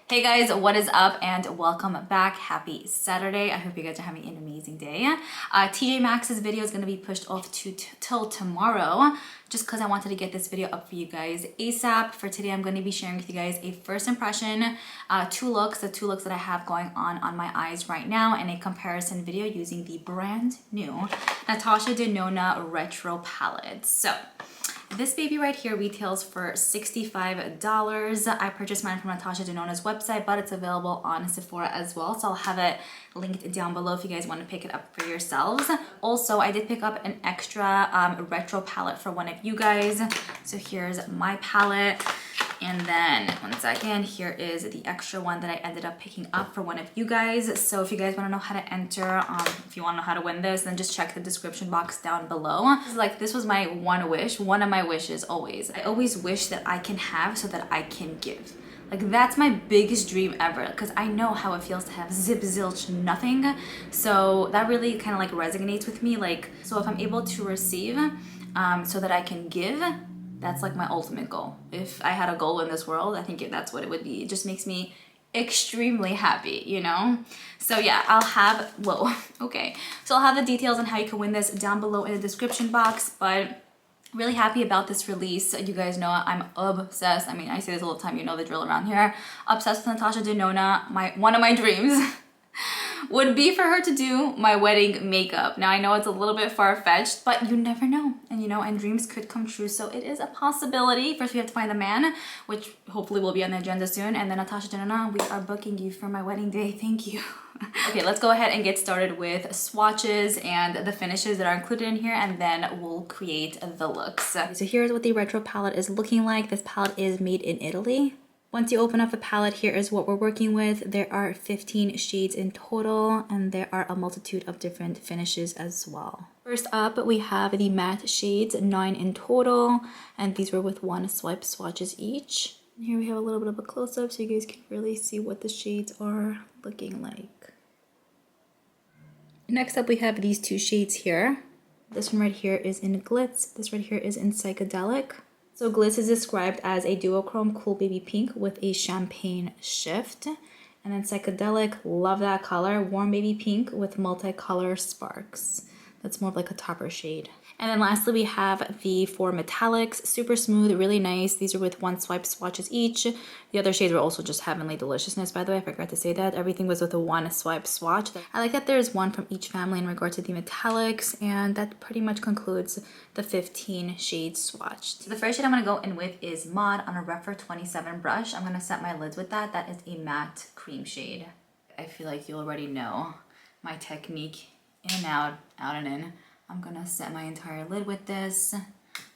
Hey guys, what is up and welcome back. Happy Saturday. I hope you guys are having an amazing day. TJ Maxx's video is going to be pushed off till tomorrow just because I wanted to get this video up for you guys ASAP. For today, I'm going to be sharing with you guys a first impression, the two looks that I have going on my eyes right now, and a comparison video using the brand new NATASHA DENONA Retro Palette. So this baby right here retails for $65. I purchased mine from Natasha Denona's website, but it's available on Sephora as well. So I'll have it linked down below if you guys want to pick it up for yourselves. Also, I did pick up an extra retro palette for one of you guys. So here's my palette. And then, one second, here is the extra one that I ended up picking up for one of you guys. So if you guys want to know how to enter, if you want to know how to win this, then just check the description box down below. This was my one wish, one of my wishes always. I always wish that I can have so that I can give. Like, that's my biggest dream ever, because I know how it feels to have zip zilch nothing. So that really kind of like resonates with me. Like, so if I'm able to receive so that I can give, that's like my ultimate goal. If I had a goal in this world, I think that's what it would be. It just makes me extremely happy, you know? So yeah, I'll have, okay. So I'll have the details on how you can win this down below in the description box, but really happy about this release. You guys know I'm obsessed. I mean, I say this all the time, you know the drill around here. Obsessed with Natasha Denona. One of my dreams would be for her to do my wedding makeup. Now I know it's a little bit far-fetched, but you never know. And you know, and dreams could come true. So it is a possibility. First we have to find the man, which hopefully will be on the agenda soon. And then Natasha Denona, we are booking you for my wedding day. Thank you. Okay, let's go ahead and get started with swatches and the finishes that are included in here, and then we'll create the looks. So here's what the retro palette is looking like. This palette is made in Italy. Once you open up the palette, here is what we're working with. There are 15 shades in total, and there are a multitude of different finishes as well. First up, we have the matte shades, 9 in total, and these were with 1 swipe swatches each. And here we have a little bit of a close-up so you guys can really see what the shades are looking like. Next up, we have these 2 shades here. This one right here is in Glitz. This right here is in Psychedelic. So Glitz is described as a duochrome cool baby pink with a champagne shift. And then Psychedelic, love that color, warm baby pink with multicolor sparks. That's more of like a topper shade. And then lastly, we have the 4 metallics, super smooth, really nice. These are with 1 swipe swatches each. The other shades were also just heavenly deliciousness, by the way. I forgot to say that. Everything was with a 1 swipe swatch. I like that there's 1 from each family in regard to the metallics, and that pretty much concludes the 15 shades swatched. So the first shade I'm gonna go in with is Mod on a Refer 27 brush. I'm gonna set my lids with that. That is a matte cream shade. I feel like you already know my technique, in and out and in. I'm gonna set my entire lid with this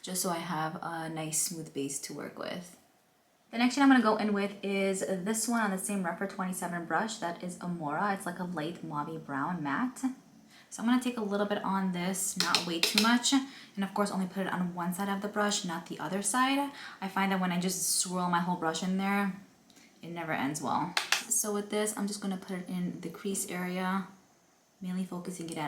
just so I have a nice smooth base to work with. The next shade I'm gonna go in with is this one on the same Refer 27 brush. That is Amora. It's like a light mauve brown matte. So I'm gonna take a little bit on this, not way too much, and of course only put it on one side of the brush, not the other side. I find that when I just swirl my whole brush in there, it never ends well. So with this, I'm just gonna put it in the crease area, mainly focusing it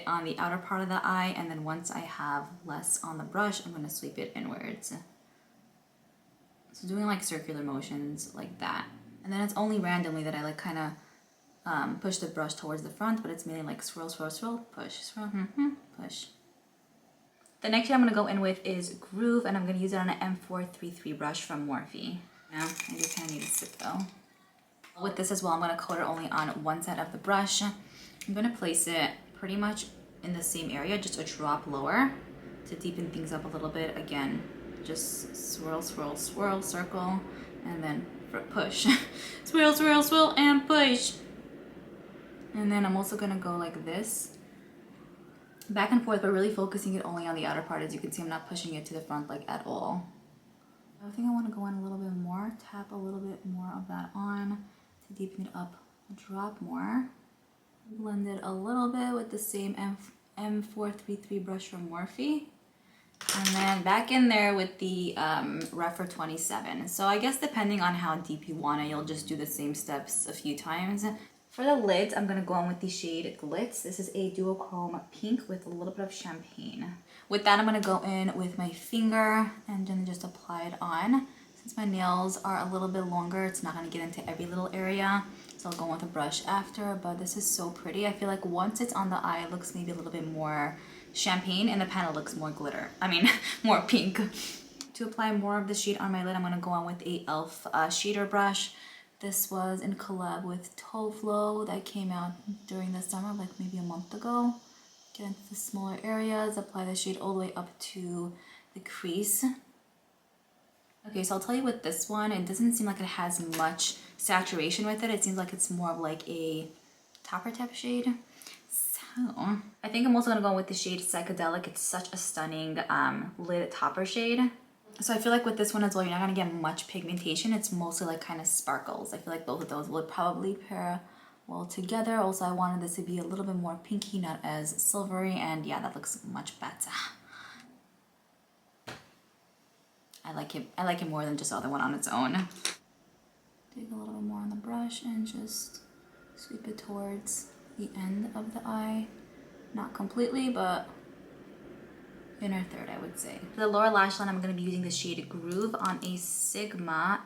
on the outer part of the eye, and then once I have less on the brush, I'm gonna sweep it inwards. So doing like circular motions like that. And then it's only randomly that I like kind of push the brush towards the front, but it's mainly like swirl, swirl, swirl, push, swirl, push. The next shade I'm gonna go in with is Groove, and I'm gonna use it on an M433 brush from Morphe. Now, I do kind of need to sip though. With this as well, I'm going to color only on one side of the brush. I'm going to place it pretty much in the same area, just a drop lower to deepen things up a little bit. Again, just swirl, swirl, swirl, circle, and then push. Swirl, swirl, swirl, and push. And then I'm also going to go like this, back and forth, but really focusing it only on the outer part. As you can see, I'm not pushing it to the front like at all. I think I want to go in a little bit more, tap a little bit more of that on, to deepen it up a drop more. Blend it a little bit with the same M433 brush from Morphe. And then back in there with the Refer 27. So I guess depending on how deep you want it, you'll just do the same steps a few times. For the lids, I'm going to go on with the shade Glitz. This is a duochrome pink with a little bit of champagne. With that, I'm going to go in with my finger and then just apply it on. Since my nails are a little bit longer, it's not gonna get into every little area. So I'll go with a brush after, but this is so pretty. I feel like once it's on the eye, it looks maybe a little bit more champagne, and the pan it looks more glitter. I mean, more pink. To apply more of the shade on my lid, I'm gonna go on with a e.l.f. shader brush. This was in collab with Toflo that came out during the summer, like maybe a month ago. Get into the smaller areas, apply the shade all the way up to the crease. Okay, so I'll tell you with this one, it doesn't seem like it has much saturation with it. It seems like it's more of like a topper type shade. So I think I'm also gonna go with the shade Psychedelic. It's such a stunning lid topper shade. So I feel like with this one as well, you're not gonna get much pigmentation. It's mostly like kind of sparkles. I feel like both of those would probably pair well together. Also, I wanted this to be a little bit more pinky, not as silvery, and yeah, that looks much better. I like it more than just the other one on its own. Take a little bit more on the brush and just sweep it towards the end of the eye. Not completely, but inner third, I would say. For the lower lash line, I'm going to be using the shade Groove on a Sigma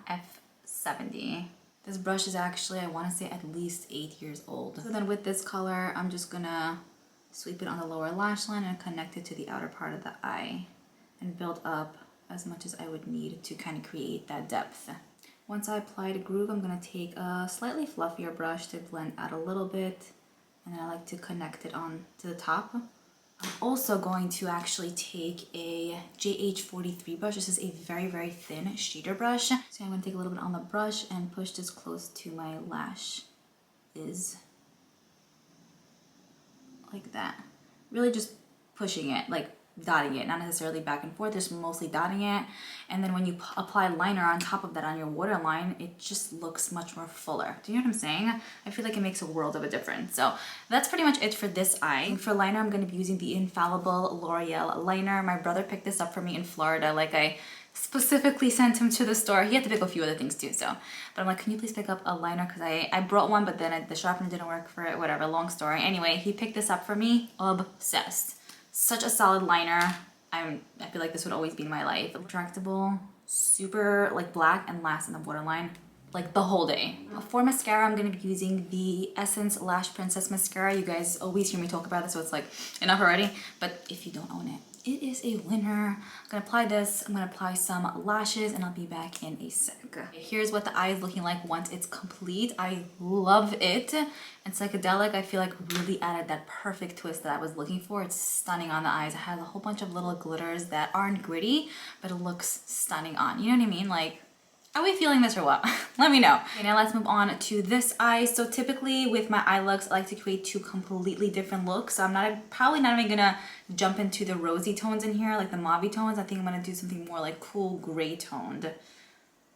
F70. This brush is actually, I want to say, at least 8 years old. So then with this color, I'm just going to sweep it on the lower lash line and connect it to the outer part of the eye and build up as much as I would need to kind of create that depth. Once I applied Groove, I'm going to take a slightly fluffier brush to blend out a little bit, and then I like to connect it on to the top. I'm also going to actually take a JH43 brush. This is a very, very thin shader brush. So I'm going to take a little bit on the brush and push this close to my lash like that. Really just pushing it, like dotting it, not necessarily back and forth, just mostly dotting it. And then when you apply liner on top of that on your waterline, it just looks much more fuller. Do you know what I'm saying? I feel like it makes a world of a difference. So that's pretty much it for this eye. And for liner, I'm going to be using the infallible L'Oreal liner. My brother picked this up for me in Florida. Like, I specifically sent him to the store. He had to pick up a few other things too, so. But I'm like, can you please pick up a liner? Because I brought one, but then the sharpener didn't work for it, whatever, long story. Anyway, he picked this up for me. Obsessed. Such a solid liner. I feel like this would always be in my life. Retractable, super like black, and lasts in the waterline like the whole day. For mascara, I'm going to be using the Essence Lash Princess Mascara. You guys always hear me talk about this, so it's like enough already. But if you don't own it, it is a winner. I'm going to apply this. I'm going to apply some lashes, and I'll be back in a sec. Here's what the eye is looking like once it's complete. I love it. And Psychedelic, I feel like really added that perfect twist that I was looking for. It's stunning on the eyes. It has a whole bunch of little glitters that aren't gritty, but it looks stunning on. You know what I mean? Like, are we feeling this or what? Let me know. Okay, now let's move on to this eye. So typically with my eye looks, I like to create two completely different looks. So I'm probably not even gonna jump into the rosy tones in here, like the mauve tones. I think I'm gonna do something more like cool gray toned.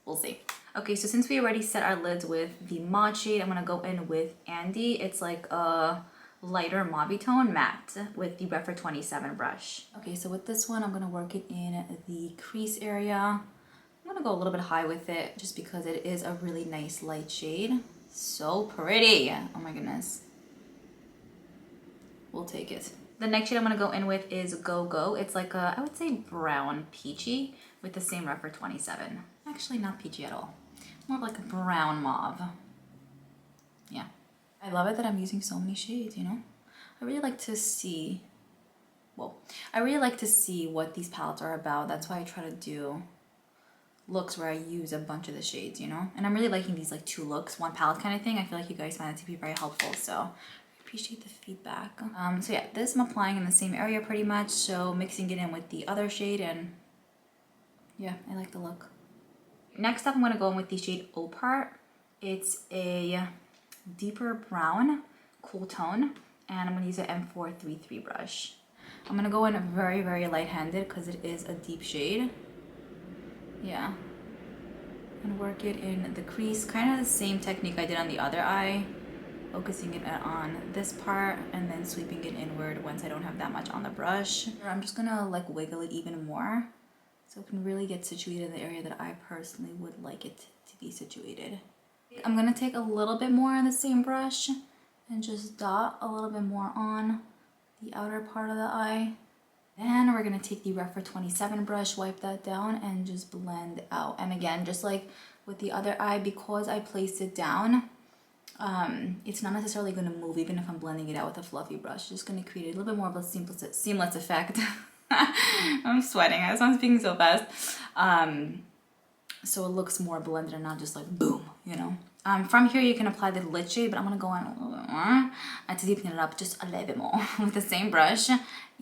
We'll see. Okay, so since we already set our lids with the mod shade, I'm gonna go in with Andy. It's like a lighter mauve tone matte with the Refer 27 brush. Okay, so with this one, I'm gonna work it in the crease area. I'm gonna go a little bit high with it just because it is a really nice light shade. So pretty. Oh my goodness. We'll take it. The next shade I'm gonna go in with is Go Go. It's like a, I would say brown peachy with the same Refer 27. Actually not peachy at all. More of like a brown mauve. Yeah. I love it that I'm using so many shades, you know? I really like to see, I really like to see what these palettes are about. That's why I try to do looks where I use a bunch of the shades, you know? And I'm really liking these like two looks, one palette kind of thing. I feel like you guys find it to be very helpful, so I appreciate the feedback. So yeah, this I'm applying in the same area pretty much, so mixing it in with the other shade, and yeah, I like the look. Next up, I'm gonna go in with the shade Opart. It's a deeper brown, cool tone, and I'm gonna use an M433 brush. I'm gonna go in very, very light-handed because it is a deep shade. Yeah, and work it in the crease, kind of the same technique I did on the other eye, focusing it on this part and then sweeping it inward once I don't have that much on the brush. I'm just gonna like wiggle it even more so it can really get situated in the area that I personally would like it to be situated. I'm gonna take a little bit more on the same brush and just dot a little bit more on the outer part of the eye. Then we're gonna take the Refer 27 brush, wipe that down, and just blend out. And again, just like with the other eye, because I placed it down, it's not necessarily gonna move even if I'm blending it out with a fluffy brush. It's just gonna create a little bit more of a seamless effect. I'm sweating as I'm speaking so fast. So it looks more blended and not just like boom, you know. From here you can apply the lid shade, but I'm gonna go on a little bit more to deepen it up just a little bit more with the same brush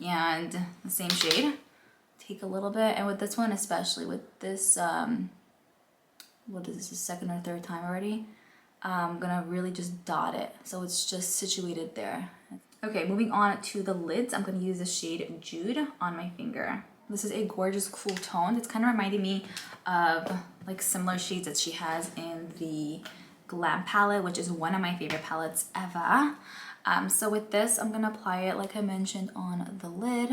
and the same shade. Take a little bit, and with this one especially, with this, what is this, the second or third time already? I'm gonna really just dot it so it's just situated there. Okay, moving on to the lids, I'm gonna use the shade Jude on my finger. This is a gorgeous cool tone. It's kind of reminding me of like similar shades that she has in the Glam palette, which is one of my favorite palettes ever. So with this, I'm gonna apply it like I mentioned on the lid.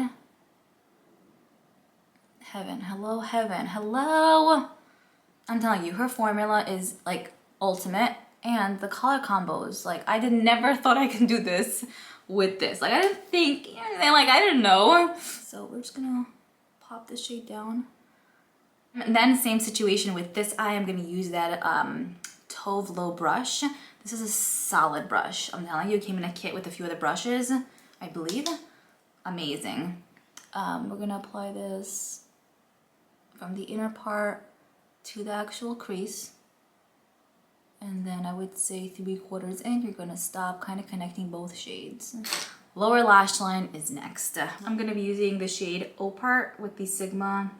Heaven, hello, heaven, hello. I'm telling you, her formula is like ultimate, and the color combos, like I never thought I could do this with this. Like I didn't think anything, like I didn't know. So we're just gonna pop this shade down. And then same situation with this eye, I'm gonna use that Tove Lo brush. This is a solid brush. I'm telling you, it came in a kit with a few other brushes, I believe. Amazing. We're gonna apply this from the inner part to the actual crease. And then I would say 3/4 in, you're gonna stop, kind of connecting both shades. Lower lash line is next. I'm gonna be using the shade Opart with the Sigma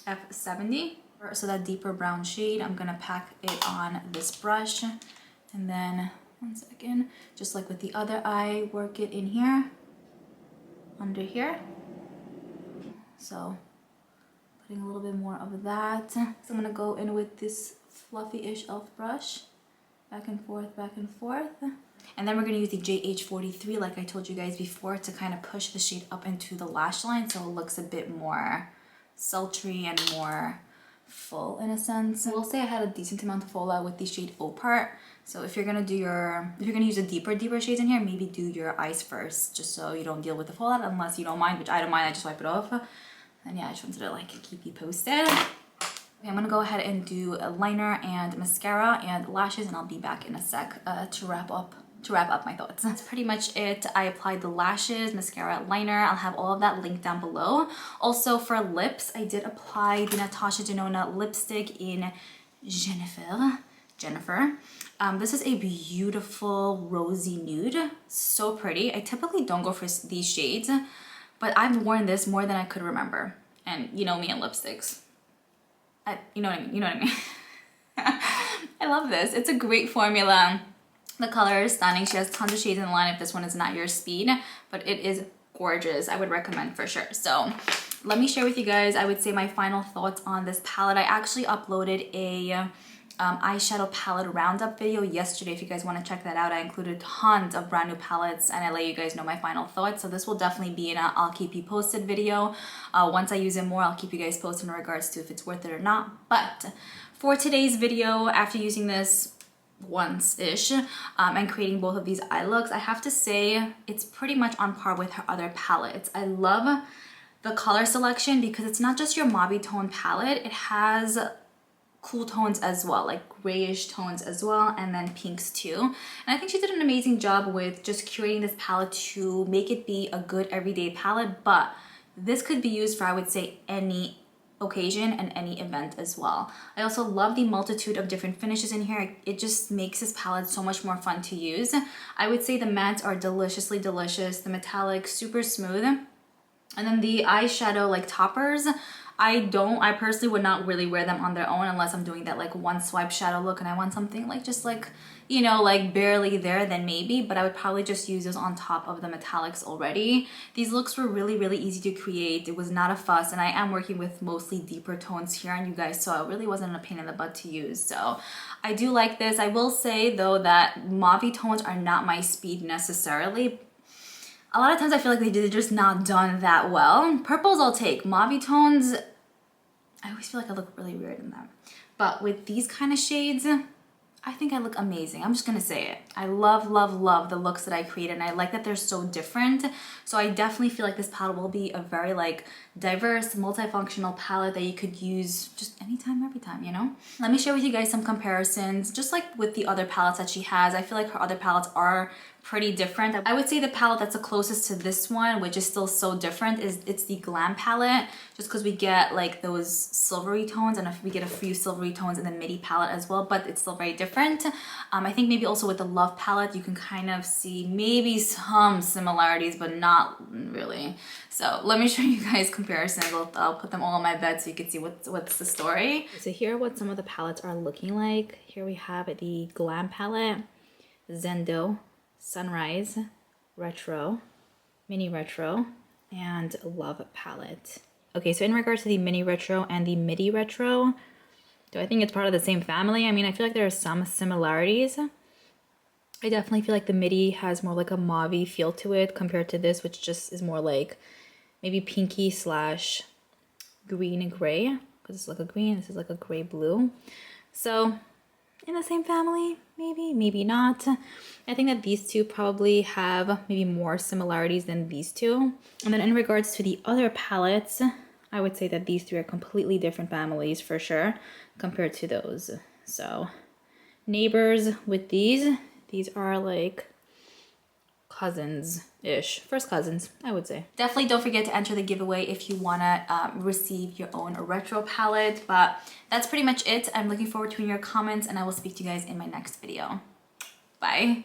F70. So that deeper brown shade, I'm gonna pack it on this brush. And then, one second, just like with the other eye, work it in here, under here. So, putting a little bit more of that. So I'm gonna go in with this fluffy-ish e.l.f. brush. Back and forth, back and forth. And then we're gonna use the JH43, like I told you guys before, to kind of push the shade up into the lash line so it looks a bit more sultry and more full in a sense. I will say I had a decent amount of fallout with the shade Opart. So if you're gonna use the deeper shades in here, maybe do your eyes first, just so you don't deal with the fallout, unless you don't mind, which I don't mind, I just wipe it off. And yeah, I just wanted to like keep you posted. Okay, I'm gonna go ahead and do a liner and mascara and lashes, and I'll be back in a sec to wrap up my thoughts. That's pretty much it. I applied the lashes, mascara, liner. I'll have all of that linked down below. Also for lips, I did apply the Natasha Denona lipstick in Jennifer. This is a beautiful rosy nude, so pretty. I typically don't go for these shades, but I've worn this more than I could remember. And you know me and lipsticks. You know what I mean. I love this. It's a great formula. The color is stunning. She has tons of shades in the line if this one is not your speed, but it is gorgeous. I would recommend for sure. So let me share with you guys, I would say, my final thoughts on this palette. I actually uploaded a eyeshadow palette roundup video yesterday. If you guys want to check that out, I included tons of brand new palettes and I let you guys know my final thoughts. So this will definitely be in a I'll keep you posted video. Once I use it more, I'll keep you guys posted in regards to if it's worth it or not. But for today's video, after using this once-ish and creating both of these eye looks, I have to say it's pretty much on par with her other palettes. I love the color selection because it's not just your mauve tone palette, it has cool tones as well, like grayish tones as well, and then pinks too. And I think she did an amazing job with just curating this palette to make it be a good everyday palette, but this could be used for, I would say, any occasion and any event as well. I also love the multitude of different finishes in here. It just makes this palette so much more fun to use. I would say the mattes are deliciously delicious, the metallic super smooth, and then the eyeshadow like toppers, I personally would not really wear them on their own unless I'm doing that like one swipe shadow look and I want something like just like, you know, like barely there, then maybe, but I would probably just use those on top of the metallics already. These looks were really, really easy to create. It was not a fuss, and I am working with mostly deeper tones here on you guys, so it really wasn't a pain in the butt to use. So I do like this. I will say though that mauve tones are not my speed necessarily. A lot of times I feel like they're just not done that well. Purples I'll take. Mauve tones, I always feel like I look really weird in them. But with these kind of shades, I think I look amazing. I'm just gonna say it. I love, love, love the looks that I created, and I like that they're so different. So I definitely feel like this palette will be a very like diverse, multifunctional palette that you could use just anytime, every time, you know? Let me share with you guys some comparisons, just like with the other palettes that she has. I feel like her other palettes are pretty different. I would say the palette that's the closest to this one, which is still so different, is it's the Glam palette, just because we get like those silvery tones, and if we get a few silvery tones in the midi palette as well, but it's still very different. I think maybe also with the Love palette, you can kind of see maybe some similarities, but not really. So let me show you guys comparisons. I'll put them all on my bed so you can see what's the story. So here are what some of the palettes are looking like. Here we have the Glam palette, Zendo, Sunrise, Retro, Mini Retro, and Love palette. Okay, so in regards to the Mini Retro and the Midi Retro, do I think it's part of the same family? I mean, I feel like there are some similarities. I definitely feel like the Midi has more like a mauve feel to it compared to this, which just is more like maybe pinky slash green and gray. Because it's like a green, this is like a gray blue. So in the same family, maybe not. I think that these two probably have maybe more similarities than these two. And then in regards to the other palettes, I would say that these three are completely different families for sure compared to those. So neighbors with these are like cousins-ish. First cousins, I would say. Definitely don't forget to enter the giveaway if you want to receive your own retro palette. But that's pretty much it. I'm looking forward to your comments, and I will speak to you guys in my next video. Bye.